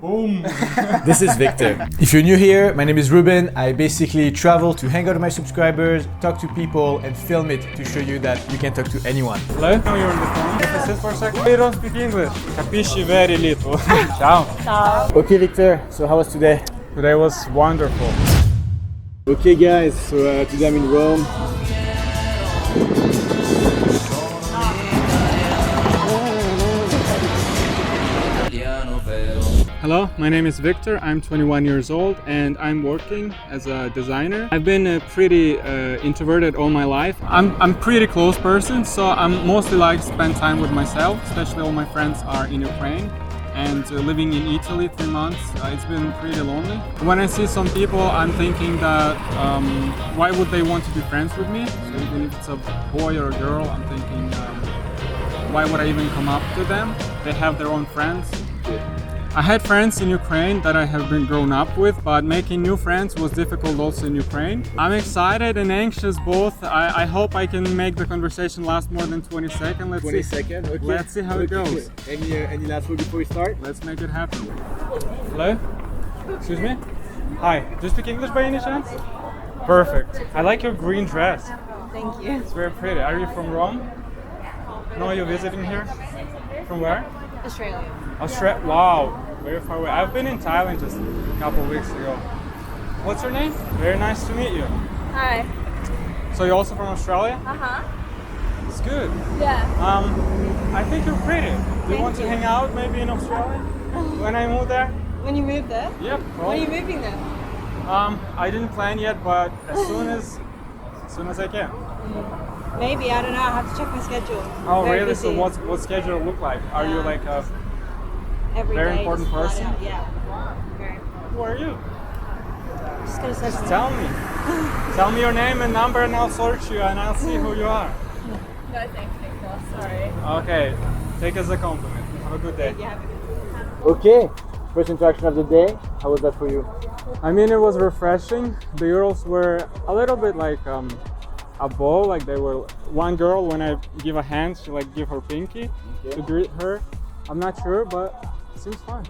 Boom! This is Victor. If you're new here, my name is Ruben. I basically travel to hang out with my subscribers, talk to people, and film it to show you that you can talk to anyone. Hello? Now you're on the phone. Can I sit for a second? You don't speak English. Capisci very little. Ciao. Ciao. Okay, Victor, so how was today? Today was wonderful. Okay, guys, so today I'm in Rome. Hello, my name is Victor. I'm 21 years old and I'm working as a designer. I've been pretty introverted all my life. I'm pretty close person, so I'm mostly like spend time with myself, especially all my friends are in Ukraine. And living in Italy 3 months, it's been pretty lonely. When I see some people, I'm thinking that why would they want to be friends with me? So even if it's a boy or a girl, I'm thinking why would I even come up to them? They have their own friends. I had friends in Ukraine that I have been grown up with, but making new friends was difficult also in Ukraine. I'm excited and anxious both. I hope I can make the conversation last more than 20 seconds. Let's 20 see. seconds, okay. Let's see how it goes. Any last word before we start? Let's make it happen. Hello? Excuse me? Hi. Do you speak English by any chance? Perfect. I like your green dress. Thank you. It's very pretty. Are you from Rome? No, you're visiting here? From where? Australia. Australia. Wow. Very far away. I've been in Thailand just a couple of weeks ago. What's your name? Very nice to meet you. Hi. So you're also from Australia? Uh-huh. It's good. Yeah. I think you're pretty. Do you want to hang out maybe in Australia? When I move there? When you move there? Yep. When are you moving there? I didn't plan yet, but as soon as I can. Maybe, I don't know. I have to check my schedule. Oh, Very really? busy. So what schedule look like? Are you like a Every very day, important just person? flat out, yeah. Very important. who are you? Just gonna search Just my- tell me. Tell me your name and number and I'll search you and I'll see who you are. No, thanks, Victor. Sorry. Okay. Take it as a compliment. Have a good day. Yeah. Okay, first interaction of the day. How was that for you? I mean, it was refreshing. The girls were a little bit like a ball. Like they were one girl. When I give a hand, she like give her pinky to greet her. I'm not sure, but it seems fun.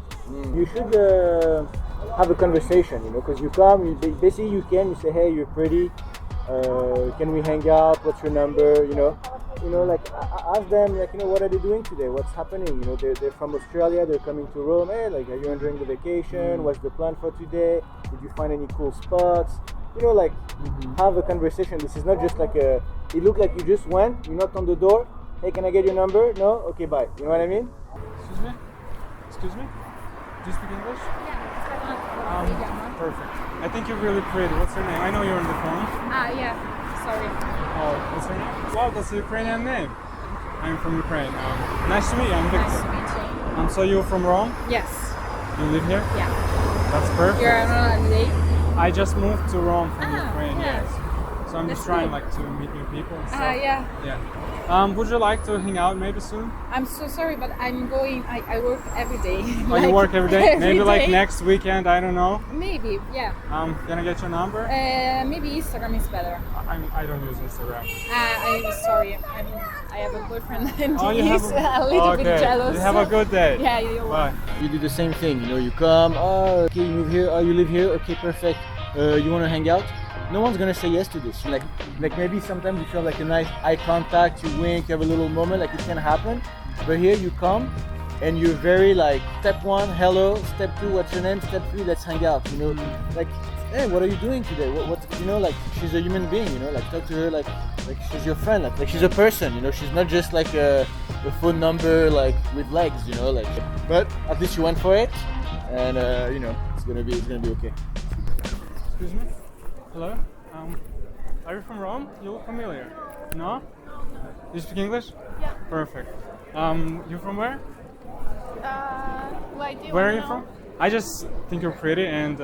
You should have a conversation, you know, because you come, basically you say, hey, you're pretty, can we hang out, what's your number, you know, like ask them, like, you know, what are they doing today, what's happening, you know, they're from Australia, they're coming to Rome, hey, like, are you enjoying the vacation, what's the plan for today, did you find any cool spots, you know, like, have a conversation. This is not just like it looked like you just went, you knocked on the door, hey, can I get your number, no, okay, bye, you know what I mean? Excuse me? Excuse me? Do you speak English? Perfect. I think you're really pretty. What's your name? I know you're on the phone. Yeah. Sorry. Oh, what's your name? Wow, that's a Ukrainian name. I'm from Ukraine. Nice to meet you. I'm Victor. Nice to meet you. So you're from Rome? Yes. You live here? Yeah. That's perfect. You're on holiday? I just moved to Rome from Ah, Ukraine, yeah. yes. So I'm just That's trying cool. like to meet new people and stuff. Yeah. Yeah. Would you like to hang out maybe soon? I'm so sorry, but I'm going. I work every day. Oh, you work every day? Maybe like day. next weekend, I don't know. Maybe, yeah. Can I get your number? Maybe Instagram is better. I don't use Instagram. I'm sorry. I have a boyfriend and Oh, you he's have a little bit jealous. You have a good day. Yeah, you're Bye. You do the same thing, you know, you come, oh, okay, you move here, oh, you live here, okay, perfect, you want to hang out? No one's gonna say yes to this. Like maybe sometimes you feel like a nice eye contact, you wink, you have a little moment, like it can happen. But here you come and you're very like, step one, hello, step two, what's your name, step three, let's hang out, you know, like, hey, what are you doing today? What you know, like she's a human being, you know, like talk to her like she's your friend, like she's a person, you know, she's not just like a phone number like with legs, you know, like. But at least you went for it, and you know, it's gonna be okay. Excuse me? Hello? Are you from Rome? You look familiar. No? You speak English? Yeah. Perfect. You from where? Why do you Where are wanna you know? from? I just think you're pretty and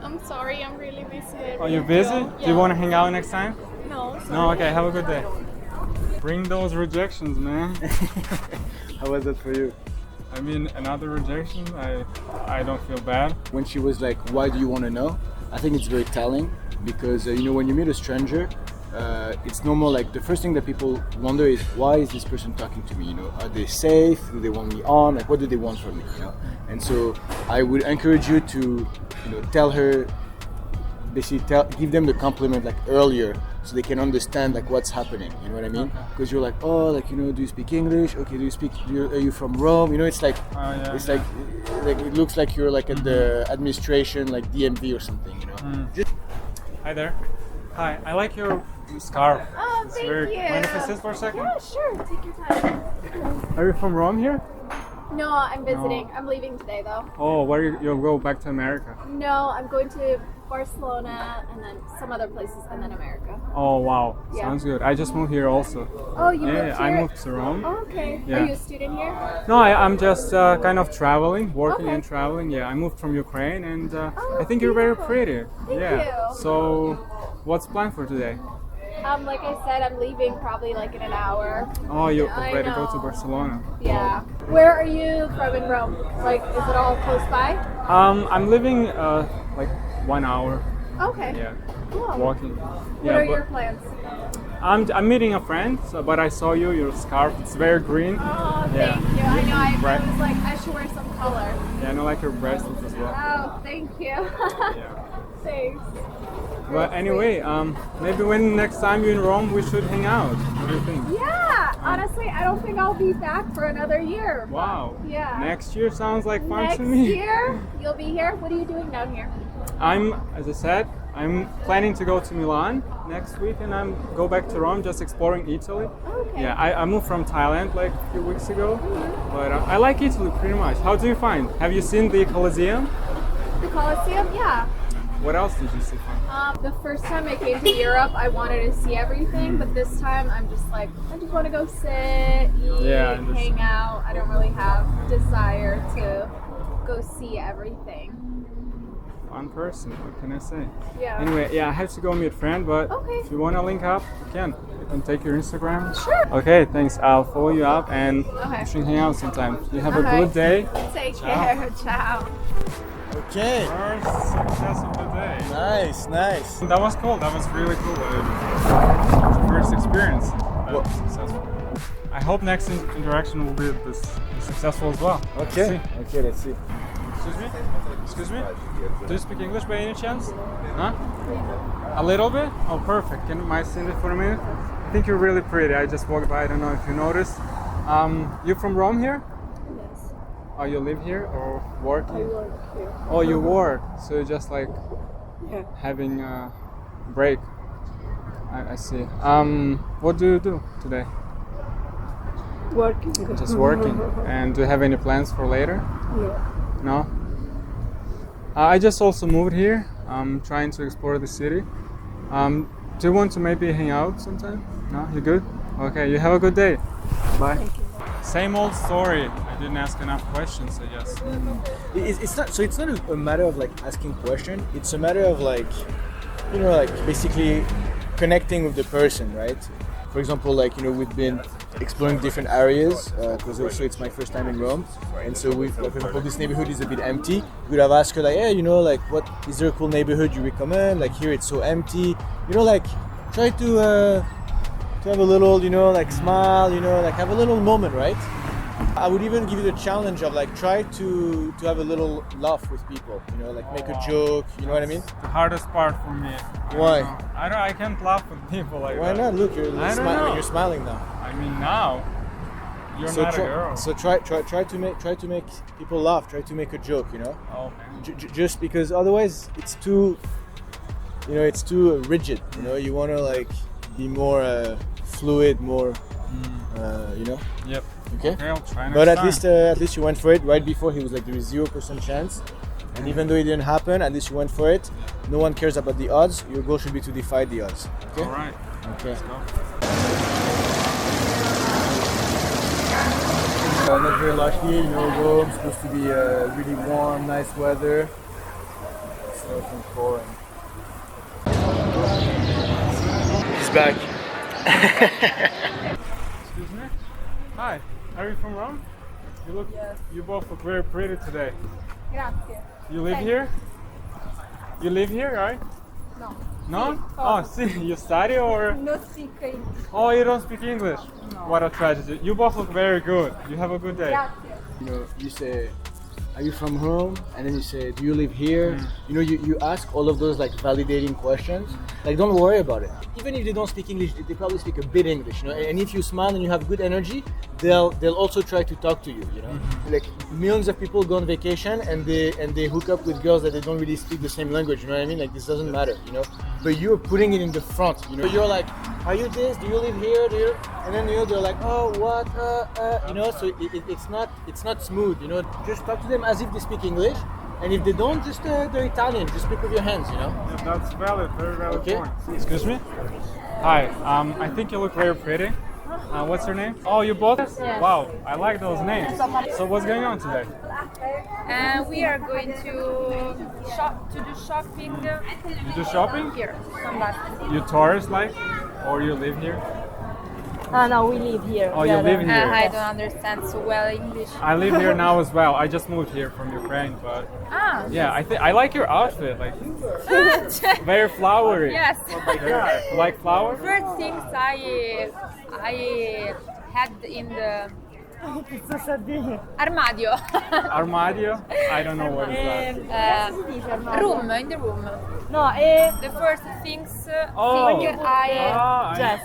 I'm sorry, I'm really busy. are you busy? Yeah. Do you want to hang out next time? No, sorry. No, okay, have a good day. Bring those rejections, man. How was that for you? I mean, another rejection, I don't feel bad. When she was like, why do you want to know? I think it's very telling because you know, when you meet a stranger, it's normal. Like the first thing that people wonder is, why is this person talking to me? You know, are they safe? Do they want me on? Like, what do they want from me? You know, and so I would encourage you to, you know, tell her, basically give them the compliment like earlier, so they can understand like what's happening. You know what I mean? Because you're like, oh, like, you know, do you speak English? Okay, are you from Rome? You know, it's like, like it looks like you're like at the administration, like DMV or something. You know. Hi there. Hi, I like your scarf. Oh, It's thank very... you. Mind if I sit for a second? Yeah, sure. Take your time. Are you from Rome here? No, I'm visiting. I'm leaving today though. Oh, where you'll go back to America? No, I'm going to Barcelona and then some other places and then America. Oh wow, Yeah. sounds good. I just moved here also. Oh, you moved here? I moved to Rome. Oh, okay. Yeah. Are you a student here? No, I'm just kind of traveling, working Okay. and traveling. Yeah, I moved from Ukraine, and Oh, I think you're very beautiful. pretty. Thank yeah. you. So, what's planned for today? Like I said, I'm leaving probably like in an hour. Oh, you're I ready to go to know. Barcelona. Yeah. Where are you from in Rome? Like, is it all close by? I'm living like 1 hour. Okay. Yeah, Cool. walking. What are your plans? I'm meeting a friend, but I saw your scarf. It's very green. Oh, Yeah. thank you. I know. I Right. was like, I should wear some color. Yeah, and I like your bracelets as well. Oh, thank you. Yeah. Thanks. But anyway, maybe when next time you're in Rome, we should hang out. What do you think? Yeah. Honestly, I don't think I'll be back for another year. but Wow. Yeah. Next year sounds like fun Next to me. year, you'll be here. What are you doing down here? As I said, I'm planning to go to Milan next week, and I'm go back to Rome, just exploring Italy. Okay. Yeah, I moved from Thailand like a few weeks ago, but I like Italy pretty much. How do you find? Have you seen the Colosseum? The Colosseum? Yeah. What else did you see fun? The first time I came to Europe, I wanted to see everything, but this time I'm just like, I just want to go sit, eat, Yeah, I understand. hang out. I don't really have desire to go see everything. Fun person, what can I say? Yeah. Anyway, yeah, I have to go meet a friend, but Okay. if you want to link up, you can. You can take your Instagram. Sure. Okay, thanks. I'll follow you up, and Okay. we should hang out sometime. You have a Okay. good day. Take Ciao. care. Ciao. Okay. First success of the day. Nice, nice. That was cool. That was really cool. First experience. That was successful. I hope next interaction will be this successful as well. Let's Okay. see. Okay, let's see. Excuse me? Excuse me? Do you speak English by any chance? Huh? A little bit? Oh, perfect. Can I send it for a minute? I think you're really pretty. I just walked by. I don't know if you noticed. You from Rome here? Yes. Oh, you live here or working? I work here. Oh, you work. So you're just like Yeah. having a break. I see. What do you do today? Working. Just working. And do you have any plans for later? Yeah. No? I just also moved here. I'm trying to explore the city. Do you want to maybe hang out sometime? No? You good? Okay, you have a good day. Bye. Same old story. I didn't ask enough questions, I guess. It's not. So it's not a matter of like asking question. It's a matter of like, you know, like basically connecting with the person, right? For example, like, you know, we've been exploring different areas because also it's my first time in Rome, and so we, like, for example, this neighborhood is a bit empty. We would have asked her like, hey, you know, like, what is there a cool neighborhood you recommend? Like here it's so empty, you know, like try to have a little, you know, like smile, you know, like have a little moment, right? I would even give you the challenge of like try to have a little laugh with people, you know, like make a joke, you know what I mean? The hardest part for me. Why? I can't laugh with people like Why that. not? Look, you're I don't know. you're smiling now. I mean, now you're not a girl. So try to make people laugh. Try to make a joke. You know, Okay. just because otherwise it's too, you know, it's too rigid. You know, you want to like be more fluid, more, you know. Yep. Okay. Okay, I'll try next But time. at least you went for it. Right before he was like there is 0% chance, and even though it didn't happen, at least you went for it. No one cares about the odds. Your goal should be to defy the odds. Okay. All right. Okay. Let's go. Not very lucky, you know, Rome, supposed to be really warm, nice weather. It's looking boring. He's back. Excuse me? Hi. Are you from Rome? You look. Yes. You both look very pretty today. Grazie. You live Thanks. here? You live here, right? No. No? Oh, see, you study or? No speak English. Oh, you don't speak English? What a tragedy. You both look very good. You have a good day. You know, you say, are you from home? And then you say, do you live here? You know, you ask all of those like validating questions. Like, don't worry about it. Even if they don't speak English, they probably speak a bit English, you know. And if you smile and you have good energy, they'll also try to talk to you, you know. Like millions of people go on vacation and they hook up with girls that they don't really speak the same language, you know what I mean? Like, this doesn't matter, you know. But you're putting it in the front, you know. You're like, are you this? Do you live here? Do you? And then, you know, they're like, oh, what? You know. So it's not smooth, you know. Just talk to them as if they speak English. And if they don't, just they're Italian. Just speak with your hands, you know. Yeah, that's valid, very valid Okay. point. Excuse me? Hi, I think you look very pretty. What's your name? Oh, you both? Wow, I like those names. So what's going on today? We are going to do shopping You do shopping? here. Come back. You tourist like? Or you live here? No, we live here. Oh, you live here? I don't understand so well English. I live here now as well. I just moved here from Ukraine, but yeah, I like your outfit. Like very flowery. Yes. Yeah. You like flowers? First things I had in the armadio. Armadio? I don't know what is that. Room, in the room. No, The first things Oh. thing I Jess.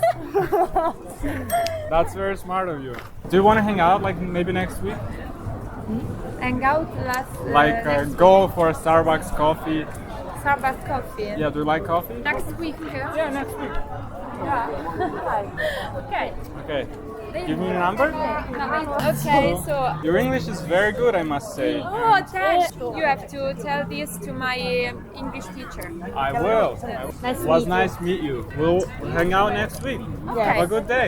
That's very smart of you. Do you want to hang out like maybe next week? hang out last Like next go for a Starbucks coffee? Starbucks coffee. Yeah, do you like coffee? Next week. Yeah, next week. Okay. Okay. Give me your number. Okay, so Your English is very good, I must say. oh, thanks. You have to tell this to my English teacher. I will. Nice to Was meet nice to meet you. We'll hang out next week. Have a good day.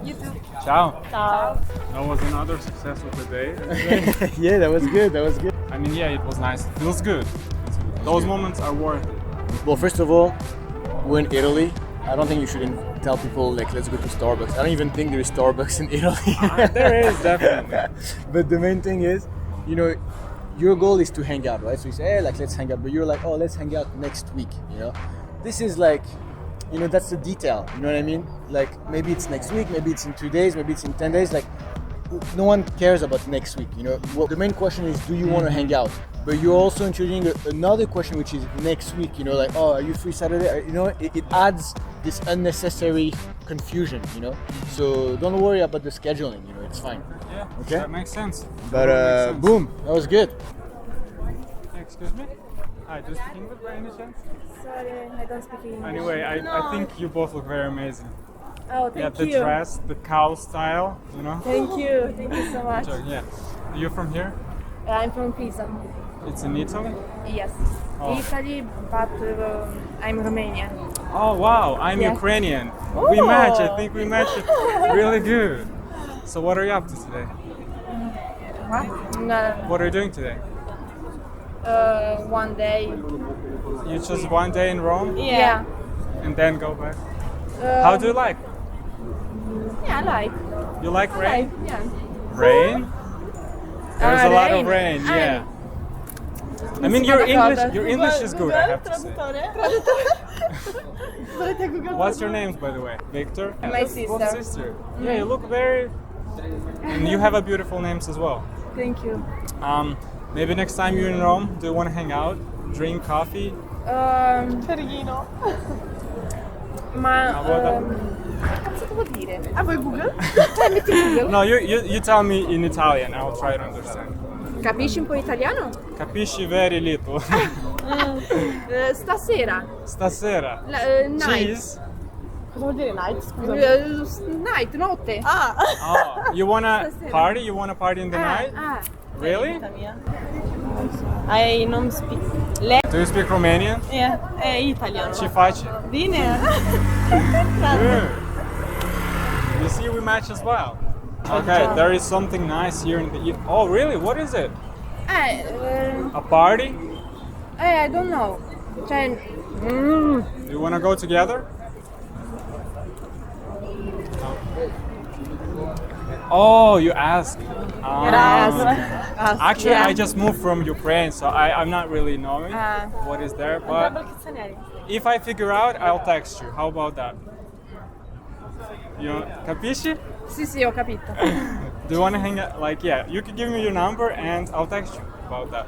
You too. Ciao. Ciao. That was another success of the day. Yeah, that was good. That was good. I mean, yeah, it was nice. It feels good. Those moments are worth it. Well, first of all, we're in Italy. I don't think you should tell people like let's go to Starbucks. I don't even think there is Starbucks in Italy. There is definitely. But the main thing is, you know, your goal is to hang out, right? So you say, hey, like let's hang out. But you're like, oh, let's hang out next week. You know, this is like, you know, that's the detail. You know what I mean? Like maybe it's next week, maybe it's in 2 days, maybe it's in 10 days. Like no one cares about next week. You know, well, the main question is, do you want to hang out? But you're also introducing another question, which is next week. You know, like, oh, are you free Saturday? You know, it adds this unnecessary confusion. You know, so don't worry about the scheduling. You know, it's fine. Yeah, Okay. that makes sense. But Makes sense. boom, that was good. Excuse me? Hi, do you speak English by any chance? Sorry, I don't speak English. Anyway, I think you both look very amazing. Oh, Yeah, thank the you. dress, the cow style, you know? Thank you so much. So, yeah. You're from here? I'm from Pisa. It's in Italy? Yes. Oh. Italy, but I'm Romanian. Oh wow, I'm Yeah. Ukrainian. We match, I think we match it really good. So what are you up to today? No, What are you doing today? one day. You just one day in Rome Yeah. and then go back? How do you like? Yeah, I like. You like rain? Yeah. Rain? There's a lot of rain. rain, yeah. I mean your English is good, I have to say. What's your names by the way? Victor? My sister. Sister. Yeah, you look very and you have a beautiful names as well. Thank you. Maybe next time you're in Rome, do you want to hang out, drink coffee? Ferghino. Ma How about that? cazzo devo dire? Ah, vuoi Google? Metti Google. No, you tell me in Italian. I'll try to understand. Capisci un po' italiano? Capisci very little. Stasera. Stasera. Night. Cheese. Cosa vuol dire night? Scusa. Night, notte. Oh, you wanna party? You wanna party in the night? Really? I non speak. Lei Do you speak Romanian? è italiano. Ci face? Bine. Good. You see, we match as well. Okay, there is something nice here in the. Oh, really? What is it? A party? I don't know. Cioè, Do you wanna go together? Oh, you ask. Erasmus. Actually, Yeah. I just moved from Ukraine, so I'm not really knowing what is there. But if I figure out, I'll text you. How about that? You capisci? Sì, sì, ho capito. Do you want to hang out? Like, yeah, you can give me your number and I'll text you about that.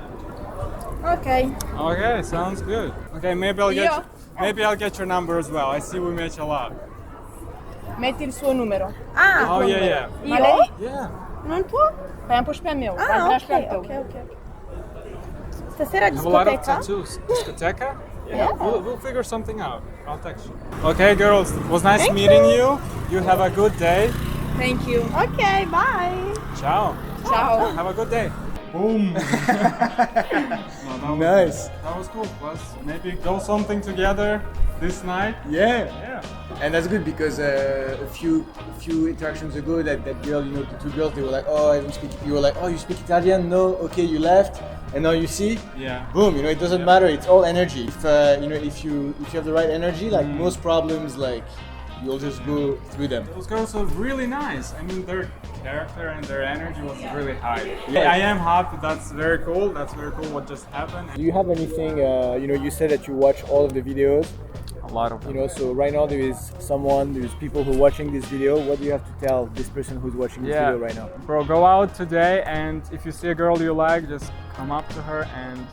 Ok. Okay, sounds good. Okay, maybe I'll get your number as well. I see we match a lot. Metti il suo numero. Ah, Oh yeah, yeah. Ma lei? Yeah. Non tuo? Fai un push pe meu. Ah, ok. Stasera I have a lot of discoteca? tattoos. Discoteca? Yeah. We'll figure something out. I'll text you. Okay, girls. It was nice meeting you. You have a good day. Thank you. Ok, bye. Ciao. Ciao. Have a good day. Boom. Nice. That was cool. Let's maybe go something together this night. Yeah. Yeah. And that's good because a few interactions ago, that girl, you know, the two girls, they were like, oh, I don't speak. You were like, oh, you speak Italian? No. Okay, you left. And now you see, Yeah. boom. You know, it doesn't matter. It's all energy. If you know, if you have the right energy, like most problems, like you'll just go through them. Those girls were really nice. I mean, their character and their energy was really high. Yeah, I am happy. That's very cool. That's very cool what just happened. Do you have anything? You know, you said that you watch all of the videos. A lot of You know, so right now there's people who are watching this video. What do you have to tell this person who's watching this video right now? Bro, go out today and if you see a girl you like, just come up to her and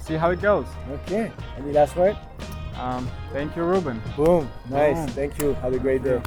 see how it goes. Okay. Any last word? Thank you, Ruben. Boom. Nice. Boom. Thank you. Have a great day.